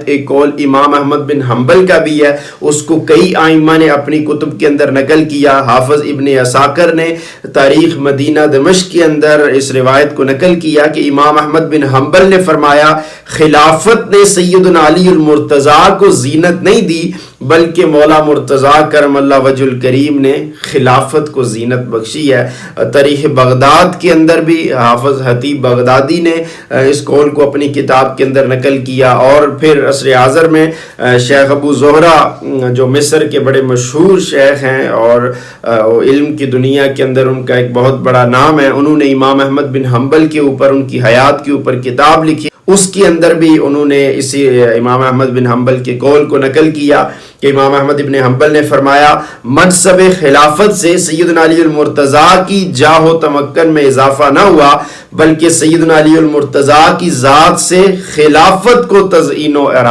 ایک قول امام احمد بن حنبل کا بھی ہے، اس کو کئی آئمہ نے اپنی کتب کے اندر نقل کیا۔ حافظ ابن عساکر نے تاریخ مدینہ دمشق کے اندر اس روایت کو نقل کیا کہ امام احمد بن حنبل نے فرمایا خلافت نے سیدنا علی المرتضیٰ کو زینت نہیں دی بلکہ مولا مرتضیٰ کرم اللہ وجہ الکریم نے خلافت کو زینت بخشی ہے۔ تاریخ بغداد کے اندر بھی حافظ خطیب بغدادی نے اس قول کو اپنی کتاب کے اندر نقل کیا، اور پھر عصر حاضر میں شیخ ابو زہرہ جو مصر کے بڑے مشہور شیخ ہیں اور علم کی دنیا کے اندر ان کا ایک بہت بڑا نام ہے، انہوں نے امام احمد بن حنبل کے اوپر، ان کی حیات کے اوپر کتاب لکھی، اس کے اندر بھی انہوں نے اسی امام احمد بن حنبل کے قول کو نقل کیا کہ امام احمد بن حنبل نے فرمایا منصب خلافت سے سیدنا علی المرتضیٰ کی جاہ و تمکن میں اضافہ نہ ہوا بلکہ سیدنا علی المرتضیٰ کی ذات سے خلافت کو تزئین و